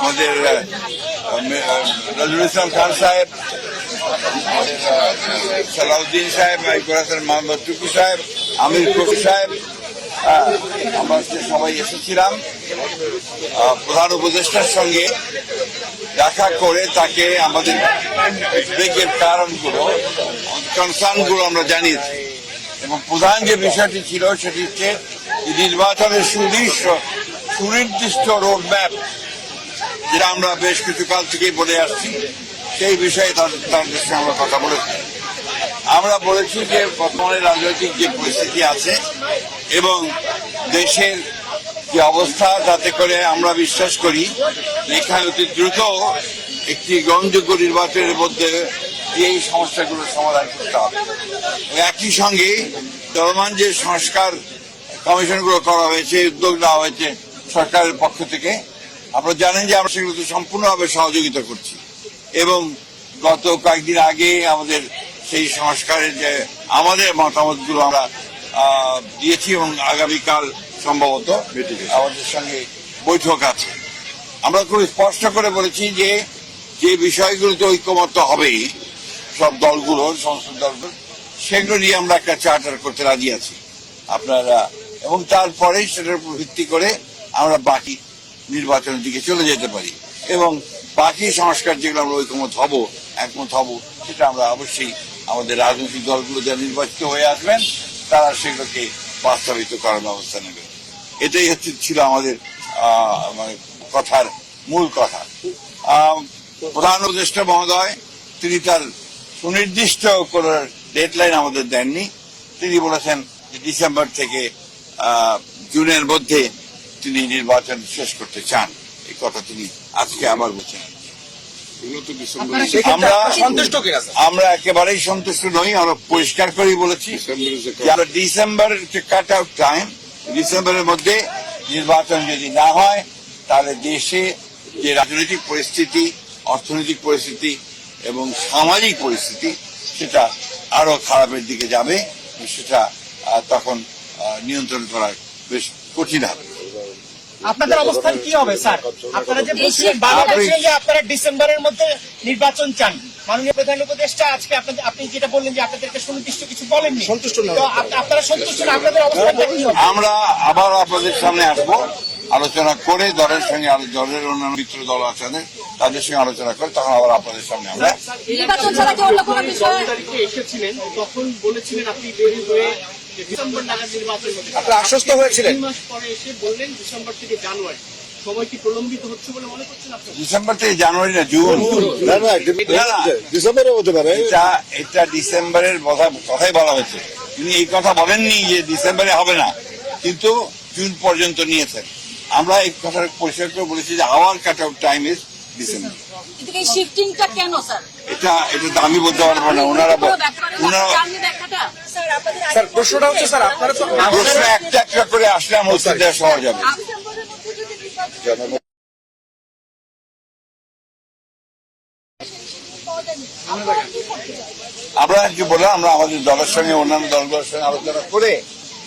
আমাদের নজরুল ইসলাম খান সাহেব, সালাউদ্দিন সাহেব, মাইকুল হাসান মোহাম্মদ টুকু সাহেব, আমির কবির সাহেব, আমরা সবাই এসেছিলাম। প্রধান উপদেষ্টার সঙ্গে দেখা করে তাকে আমাদের উদ্বেগের কারণগুলো, কনসার্নগুলো আমরা জানিয়েছি এবং প্রধান যে বিষয়টি ছিল সেটি হচ্ছে নির্বাচনের সুনির্দিষ্ট রোডম্যাপ, যেটা আমরা বেশ কিছু কাল থেকেই বলে আসছি, সেই বিষয়ে তাদের সঙ্গে আমরা কথা বলেছি। আমরা বলেছি যে বর্তমানে রাজনৈতিক যে পরিস্থিতি আছে এবং দেশের যে অবস্থা, তাতে করে আমরা বিশ্বাস করি এখানে অতি দ্রুত একটি গ্রহণযোগ্য নির্বাচনের মধ্যে এই সমস্যাগুলোর সমাধান করতে হবে। একই সঙ্গে চলমান যে সংস্কার কমিশনগুলো করা হয়েছে, উদ্যোগ নেওয়া হয়েছে সরকারের পক্ষ থেকে, আপনারা জানেন যে আমরা সেগুলোতে সম্পূর্ণভাবে সহযোগিতা করছি এবং গত কয়েকদিন আগে আমাদের সেই সংস্কারের যে আমাদের মতামতগুলো আমরা দিয়েছি এবং আগামীকাল সম্ভবত আমাদের সঙ্গে বৈঠক আছে। আমরা খুব স্পষ্ট করে বলেছি যে যে বিষয়গুলোতে ঐকমত্য হবে সব দলগুলোর, সংসদ দলগুলো, সেগুলো নিয়ে আমরা একটা চার্টার করতে রাজি আছি আপনারা, এবং তারপরেই সেটার উপর ভিত্তি করে আমরা বাকি নির্বাচনের দিকে চলে যেতে পারি এবং বাকি সংস্কার যেগুলো আমরা একমত হব, সেটা আমরা অবশ্যই আমাদের রাজনৈতিক দলগুলো যারা নির্বাচিত হয়ে আসবেন তারা সেগুলোকে বাস্তবায়িত করার ব্যবস্থা নেবে। এটাই ছিল আমাদের মানে কথার মূল কথা। প্রধান উপদেষ্টা মহোদয় তিনি তার সুনির্দিষ্ট কোন ডেডলাইন আমাদের দেননি। তিনি বলেছেন যে ডিসেম্বর থেকে জুনের মধ্যে তিনি নির্বাচন শেষ করতে চান। এই কথা তিনি আজকে আবার বলছেন। আমরা একেবারেই সন্তুষ্ট নই। আমরা পরিষ্কার করেই বলেছি ডিসেম্বরের কাট আউট টাইম, ডিসেম্বরের মধ্যে নির্বাচন যদি না হয় তাহলে দেশে যে রাজনৈতিক পরিস্থিতি, অর্থনৈতিক পরিস্থিতি এবং সামাজিক পরিস্থিতি সেটা আরো খারাপের দিকে যাবে। সেটা তখন নিয়ন্ত্রণ করা বেশ কঠিন হবে। আপনাদের অবস্থান কি হবে স্যার? আপনারা যে বলছিলেন যে আপনারা ডিসেম্বরের মধ্যে নির্বাচন চান, মাননীয় প্রধান উপদেষ্টা আজকে আপনি যেটা বললেন যে আপনাদেরকে সুনির্দিষ্ট কিছু বলেননি, সন্তুষ্ট না, আপনারা সন্তুষ্ট না, আপনাদের অবস্থানটা কি হবে? আমরা আবার আপনাদের সামনে আসবো, আলোচনা করে দলের সঙ্গে, দলের অন্যান্য মিত্র দল আছেন তাদের সঙ্গে আলোচনা করে তখন আবার আপনাদের সামনে আমরা এসেছিলেন, তখন বলেছিলেন আপনি দেরি হয়ে ডিসেম্বর নাগাদ নির্বাচন হবে, আপনারা আশ্বস্ত হয়েছিলেন। 2 মাস পরে এসে বললেন ডিসেম্বর থেকে জানুয়ারি। সময় কি প্রলম্বিত হচ্ছে বলে মনে করছেন আপনারা? ডিসেম্বর থেকে জানুয়ারি না, জুন। ডিসেম্বরে হতে পারে। এটা ডিসেম্বরের কথাই বলা হয়েছে। তিনি এই কথা বলেননি যে ডিসেম্বরে হবে না, কিন্তু জুন পর্যন্ত নিয়েছেন। আমরা এই কথা পরিষ্কার করে বলেছি যে hour cut out time is December. এটা তো আমি বলতে পারবো না, ওনারা স্যার প্রশ্নটা হচ্ছে স্যার আপনারা তো প্রশ্ন একটা একটা করে আসলে আমার উত্তর দেওয়া সহজ হবে। আমরা কি বললাম, আমরা আমাদের দলের সঙ্গে অন্যান্য দলগুলোর সঙ্গে আলোচনা করে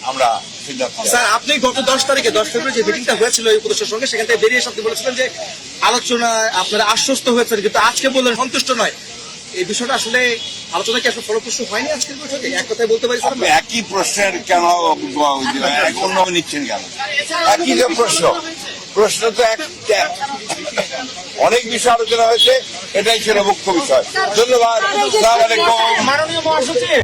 আমরা সিদ্ধান্ত। স্যার আপনি গত 10 তারিখে 10 ফেব্রুয়ারি যে মিটিংটা হয়েছিল এই উপদেষ্টার সঙ্গে, সেখান থেকে বেরিয়ে আপনি বলেছিলেন যে আলোচনায় আপনারা আশ্বস্ত হয়েছেন, কিন্তু আজকে বললেন সন্তুষ্ট নয়। এই বিষয়টা আসলে আলোচনা কি আসলে ফলপ্রসূ হয়নি আজকের বৈঠকে? এক কথায় বলতে পারি একই প্রশ্নের কেন অন্য নিচ্ছেন কেন? একই যে প্রশ্ন তো অনেক বিষয় আলোচনা হয়েছে, এটাই ছিল মুখ্য বিষয়। ধন্যবাদ। আসসালামু আলাইকুম। মাননীয় মহাসচিব।